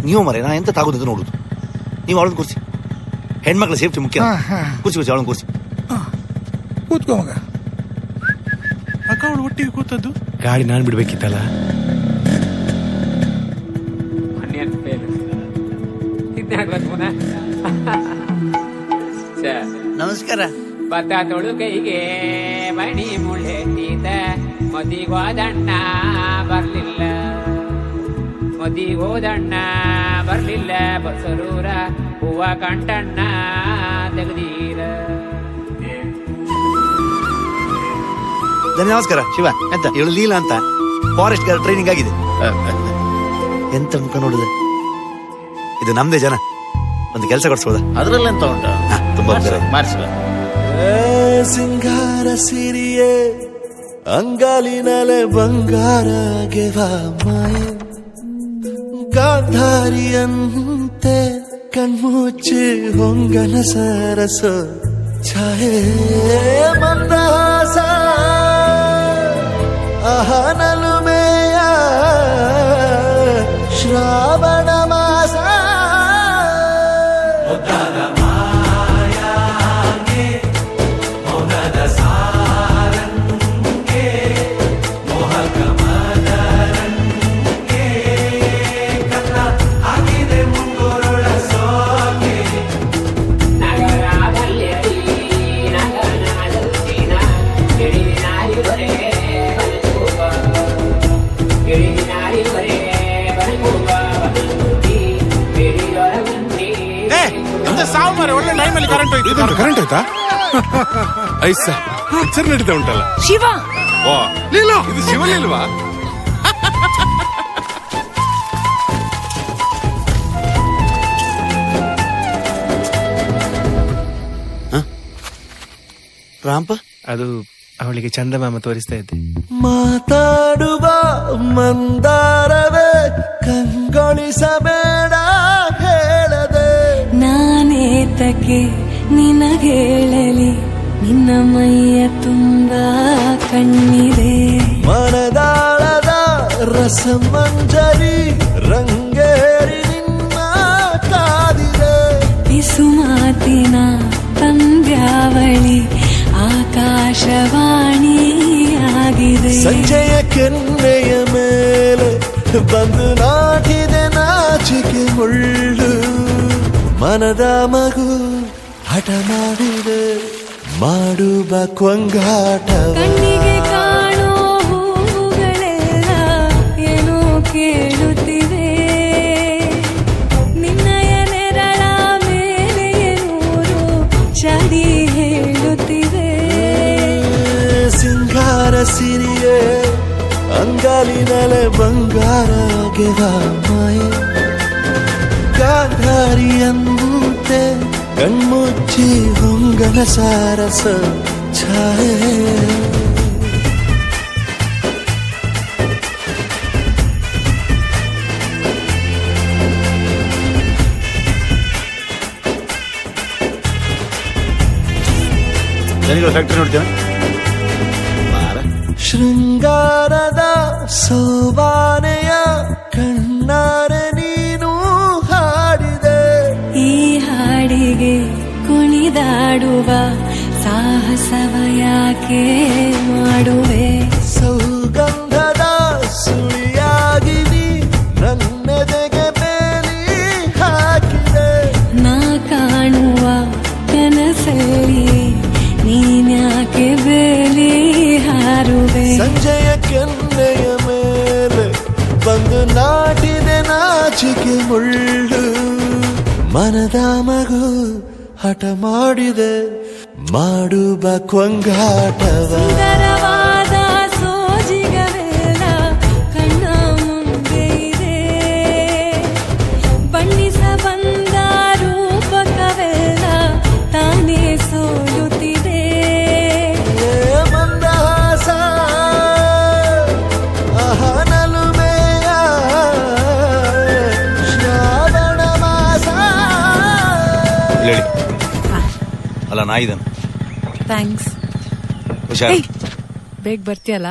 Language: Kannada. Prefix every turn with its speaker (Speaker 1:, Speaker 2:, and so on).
Speaker 1: ನೀವು ಮರೆ ನಾ ಎಂತ ತಾಗೋದು ನೋಡುದು. ನೀವು ಅವಳನ್ನ ಕೂರಿಸಿ, ಹೆಣ್ಮಕ್ಳ ಸೇಫ್ಟಿ ಮುಖ್ಯ. ಕೂರಿಸಿ ಅವಳನ್ನ ಕೂರಿಸಿ.
Speaker 2: ಕೂತ್ಕೋ ಮಗ.
Speaker 3: ಅಕ್ಕ ಅವಳು ಒಟ್ಟಿಗೆ ಕೂತದ್ದು.
Speaker 4: ಗಾಡಿ ನಾನ್ ಬಿಡ್ಬೇಕಿತ್ತಲ್ಲ.
Speaker 1: ನಮಸ್ಕಾರ.
Speaker 5: ಭತ್ತ ತೊಳುಕೈಗೆ ಮಣಿ ಮುಳ್ಳೆತ್ತಿದ ಮದಿಗೋದಣ್ಣ ಬರ್ಲಿಲ್ಲ, ಮದಿಗೋದಣ್ಣ ಬರ್ಲಿಲ್ಲ, ಬಸರೂರ ಹೂವ ಕಂಟಣ್ಣ ತೆಗದೀರ.
Speaker 1: ನಮಸ್ಕಾರ ಶಿವ. ಎಂತ ಇವಳು ಲೀಲಾ ಅಂತ ಫಾರೆಸ್ಟ್ ಗಾರ್ಡ್ ಟ್ರೈನಿಂಗ್ ಆಗಿದೆ. ಎಂತ ಮುಖ ನೋಡಿದೆ. ಇದು ನಮ್ದೇ ಜನ. ಒಂದು ಕೆಲಸ ಕೊಡ್ಸೋದ?
Speaker 6: ಅದ್ರಲ್ಲಿ ಎಂತ ಉಂಟು?
Speaker 1: ತುಂಬಾ
Speaker 6: ಮಾಡಿಸುವ.
Speaker 7: ಸಿಂಗಾರ ಸಿರಿಯೇ ಅಂಗಾಲಿನಲೆ ಬಂಗಾರ ಗೆವ ಮಾಯೆ, ಗಾಂಧಾರಿಯಂತೆ ಕಣ್ಮುಚ್ಚಿ ಹೊಂಗನ ಸರಸ ಛಾಯೆ, ಮಂದಹಾಸ ಅಹನಲುಮೆಯ ಶ್ರಾವಣ ಮಾಸ.
Speaker 3: ಒಳ್ಳೆ ಟೈಮಲ್ಲಿ ಕರೆಂಟ್ ಹೋಯ್ತು.
Speaker 4: ಕರೆಂಟ್ ಆಯ್ತಾ? ಐಸ ಪಿಕ್ಚರ್ ನಡೀತಾ ಉಂಟಲ್ಲ.
Speaker 8: ಶಿವ.
Speaker 4: ಓ ಲೀಲಾ, ಇದು ಶಿವಲಿಲ್ವಾ?
Speaker 1: ರಾಂಪ,
Speaker 4: ಅದು ಅವಳಿಗೆ ಚಂದಮಾಮ ತೋರಿಸ್ತಾ ಇದ್ದೆ.
Speaker 7: ಮಾತಾಡುವ ಮಂದಾರವೇ ಕಂಗೊಳಿಸಬೇಡ ಹೇಳದೆ,
Speaker 8: ನಾನೇತಕ್ಕೆ ನಿನಗೇಳಲಿ, ನಿನ್ನ ಮೈಯ ತುಂಬ ಕಣ್ಣಿದೆ.
Speaker 7: ಮನದಾಳದ ರಸಮಂಜರಿ ರಂಗೇರಿ ನಿನ್ನ ಕಾದಿದೆ.
Speaker 8: ಬಿಸು ಮಾತಿನ ಪಂದ್ಯಾವಳಿ ಆಕಾಶವಾಣಿಯಾಗಿದೆ.
Speaker 7: ಸಂಜೆಯ ಕೆನ್ನೆಯ ಮೇಲೆ ಬಂದು ನಾಟಿದೆ ನಾಚಿಕೆ ಮುಳ್ಳು, ಮನದ ಮಗು ಹಠ ಮಾಡಿದೆ ಮಾಡುವ ಕೊಂಗಾಟವ.
Speaker 8: ಕಣ್ಣಿಗೆ ಕಾಣೋ ಹೂವುಗಳೆಲ್ಲ ಏನೋ ಕೇಳುತ್ತಿವೆ, ನಿನ್ನಯ ನೆರಳ ಮೇಲೆ ನೂರು ಚಡಿ ಹೇಳುತ್ತಿವೆ.
Speaker 7: ಸಿಂಗಾರ ಸಿರಿಯೇ ಅಂಗಾಲಿನಲೆ ಬಂಗಾರ ಗೆವ ಮಾಯೆ, ಗಾಂಧಾರಿಯಂತೆ ಕಣ್ಮುಚ್ಚಿ ಹೊಂಗನ ಸಾರಸ ಛಾಯೆ.
Speaker 1: ಫ್ಯಾಕ್ಟ್ರಿ ನೋಡ್ತೇವೆ.
Speaker 7: ಶೃಂಗಾರದ ಸೋಬಾನೆಯ ಕಣ್ಣಾರೆ ನೀನು ಹಾಡಿದೆ.
Speaker 8: ಈ ಹಾಡಿಗೆ ಕುಣಿದಾಡುವ ಸಾಹಸವ ಯಾಕೆ ಮಾಡುವೆ?
Speaker 7: ಸೌಗಂಧದ ಸುಳಿಯಾಗಿ ನೀ ನನ್ನೆದೆಗೆ ಬೇಲಿ ಹಾಕಿದೆ.
Speaker 8: ನಾ ಕಾಣುವ ಕನಸಲ್ಲಿ ನೀನ್ಯಾಕೆ ಬೇಲಿ ಹಾರುವೆ?
Speaker 7: ಸಂಜೆಯ ಕೆನ್ನೆಯ ಮೇಲೆ ಬಂದು ನಾಟಿದೆ ನಾಚಿಕೆ ಮುಳ್ಳು, ಮನದ ಮಗು ಹಠ ಮಾಡಿದೆ ಮಾಡುವ ಕೊಂಗಾಟವ.
Speaker 8: ಸುಂದರವಾದ ಸೋಜಿಗವೆಲ್ಲ ಕಣ್ಣ ಮುಂದೆ ಇದೆ, ಬಣ್ಣಿಸ ಬಂದ ರೂಪಕವೆಲ್ಲ ತಾನೇ ಸೋಲುತ್ತಿದೆ.
Speaker 7: ಮಂದಹಾಸ ಅಹನಲುಮೆಯ ಶ್ರಾವಣ ಮಾಸ.
Speaker 1: ಹೇಳಿ ಅಲ್ಲ, ನಾ ಇದನ್ನು
Speaker 8: ಥ್ಯಾಂಕ್ಸ್.
Speaker 1: ಹುಷಾರ್.
Speaker 8: ಬೇಗ ಬರ್ತೀಯಲ್ಲ?